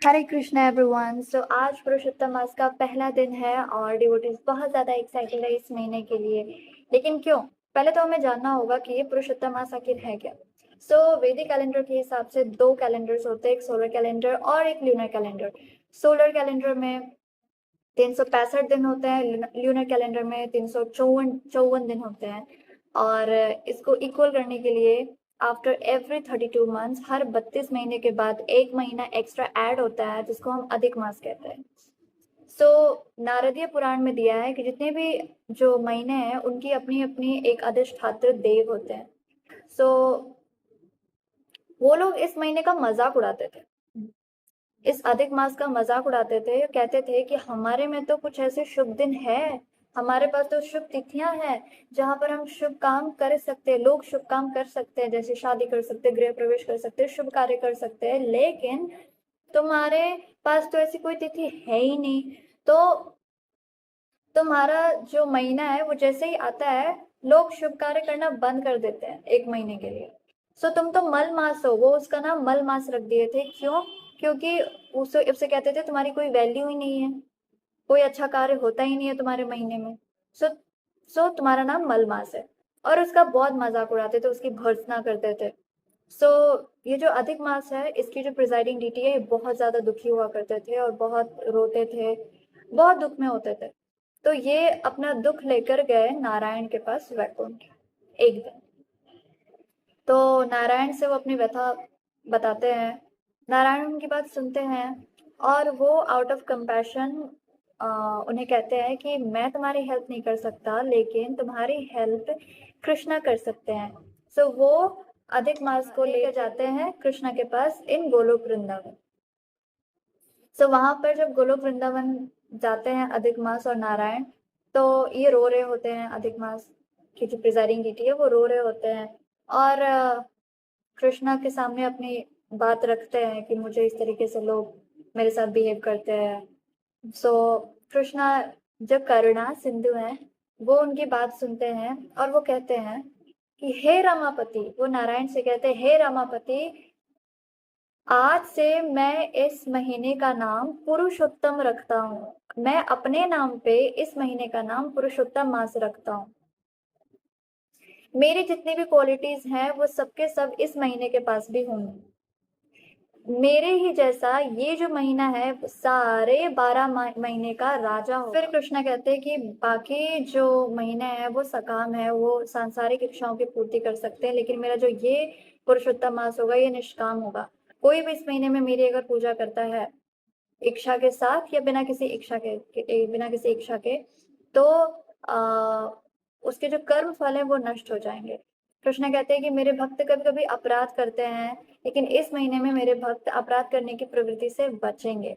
हरे Krishna everyone. सो आज पुरुषोत्तम मास का पहला दिन है और डिवोटीज बहुत ज़्यादा एक्साइटेड है इस महीने के लिए। लेकिन क्यों? पहले तो हमें जानना होगा कि ये पुरुषोत्तम मास आखिर है क्या। वैदिक कैलेंडर के हिसाब से दो कैलेंडर्स होते हैं, एक सोलर कैलेंडर और एक ल्यूनर कैलेंडर। सोलर कैलेंडर में 365 दिन होते हैं, ल्यूनर कैलेंडर में 354 दिन होते हैं। और इसको इक्वल करने के लिए आफ्टर एवरी 32 मंथ्स, हर 32 महीने के बाद एक महीना एक्स्ट्रा ऐड होता है, जिसको हम अधिक मास कहते हैं। नारदीय पुराण में दिया है कि जितने भी जो महीने हैं उनकी अपनी अपनी एक अधिष्ठात्र देव होते हैं। वो लोग इस महीने का मजाक उड़ाते थे, इस अधिक मास का मजाक उड़ाते थे। कहते थे कि हमारे में तो कुछ ऐसे शुभ दिन है, हमारे पास तो शुभ तिथियां हैं जहां पर हम शुभ काम कर सकते हैं, लोग शुभ काम कर सकते हैं, जैसे शादी कर सकते हैं, गृह प्रवेश कर सकते हैं, शुभ कार्य कर सकते हैं। लेकिन तुम्हारे पास तो ऐसी कोई तिथि है ही नहीं। तो तुम्हारा जो महीना है वो जैसे ही आता है, लोग शुभ कार्य करना बंद कर देते हैं एक महीने के लिए। तुम तो मल मास हो। वो उसका नाम मल मास रख दिए थे। क्यों? क्योंकि उससे कहते थे तुम्हारी कोई वैल्यू ही नहीं है, कोई अच्छा कार्य होता ही नहीं है तुम्हारे महीने में। सो तुम्हारा नाम मल मास है। और उसका बहुत मजाक उड़ाते थे, उसकी भर्त्सना करते थे। सो ये जो अधिक मास है, इसकी जो प्रिजाइडिंग डीटी है, ये बहुत ज्यादा दुखी हुआ करते थे और बहुत रोते थे, बहुत दुख में होते थे। तो ये अपना दुख लेकर गए नारायण के पास वैकुंठ एक दिन। तो नारायण से वो अपनी व्यथा बताते हैं। नारायण उनकी बात सुनते हैं और वो आउट ऑफ कंपैशन उन्हें कहते हैं कि मैं तुम्हारी हेल्प नहीं कर सकता, लेकिन तुम्हारी हेल्प कृष्णा कर सकते हैं। वो अधिक मास को लेकर जाते हैं कृष्णा के पास इन गोलोक वृंदावन। वहां पर जब गोलोक वृंदावन जाते हैं अधिक मास और नारायण, तो ये रो रहे होते हैं। अधिक मास की जो प्रिजाइडिंग डीटी है वो रो रहे होते हैं और कृष्णा के सामने अपनी बात रखते हैं कि मुझे इस तरीके से लोग मेरे साथ बिहेव करते हैं। कृष्णा जो करुणा सिंधु है, वो उनकी बात सुनते हैं और वो कहते हैं कि हे रमापति, वो नारायण से कहते हैं, हे रमापति, आज से मैं इस महीने का नाम पुरुषोत्तम रखता हूँ। मैं अपने नाम पे इस महीने का नाम पुरुषोत्तम मास रखता हूँ। मेरी जितनी भी क्वालिटीज हैं वो सबके सब इस महीने के पास भी होंगी। मेरे ही जैसा ये जो महीना है सारे 12 महीने का राजा हो। फिर कृष्णा कहते हैं कि बाकी जो महीने हैं वो सकाम है, वो सांसारिक इच्छाओं की पूर्ति कर सकते हैं, लेकिन मेरा जो ये पुरुषोत्तम मास होगा ये निष्काम होगा। कोई भी इस महीने में मेरी अगर पूजा करता है इच्छा के साथ या बिना किसी इच्छा के, तो उसके जो कर्म फल है वो नष्ट हो जाएंगे। कृष्ण कहते हैं कि मेरे भक्त कभी कभी अपराध करते हैं, लेकिन इस महीने में मेरे भक्त अपराध करने की प्रवृत्ति से बचेंगे।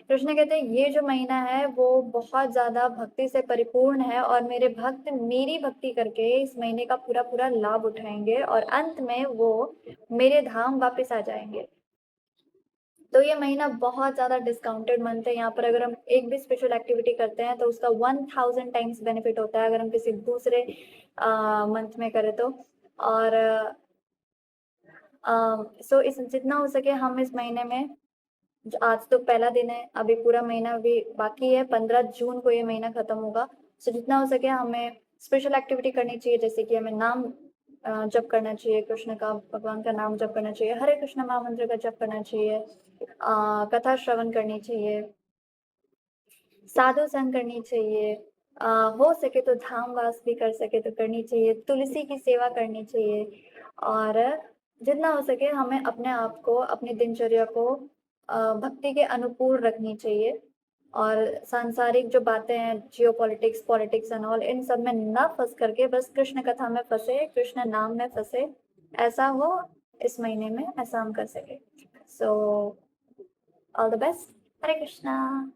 कृष्ण कहते हैं ये जो महीना है वो बहुत ज्यादा भक्ति से परिपूर्ण है और मेरे भक्त मेरी भक्ति करके इस महीने का पूरा पूरा लाभ उठाएंगे और अंत में वो मेरे धाम वापस आ जाएंगे। तो ये महीना बहुत ज्यादा डिस्काउंटेड मंथ है। यहाँ पर अगर हम एक भी स्पिरिचुअल एक्टिविटी करते हैं तो उसका 1000 टाइम्स बेनिफिट होता है अगर हम किसी दूसरे मंथ में करें तो। और इस जितना हो सके हम इस महीने में, आज तो पहला दिन है, अभी पूरा महीना भी बाकी है, 15 जून को ये महीना खत्म होगा। जितना हो सके हमें स्पेशल एक्टिविटी करनी चाहिए, जैसे कि हमें नाम जप करना चाहिए, कृष्ण का, भगवान का नाम जप करना चाहिए, हरे कृष्ण महामंत्र का जप करना चाहिए, कथा श्रवण करनी चाहिए, साधु संग करनी चाहिए, हो सके तो धाम वास भी कर सके तो करनी चाहिए, तुलसी की सेवा करनी चाहिए। और जितना हो सके हमें अपने आप को, अपनी दिनचर्या को भक्ति के अनुकूल रखनी चाहिए। और सांसारिक जो बातें हैं, geopolitics, politics and all, इन सब में ना फंस करके बस कृष्ण कथा में फंसे, कृष्ण नाम में फंसे, ऐसा हो इस महीने में, ऐसा हम कर सके। All the best. Hare Krishna.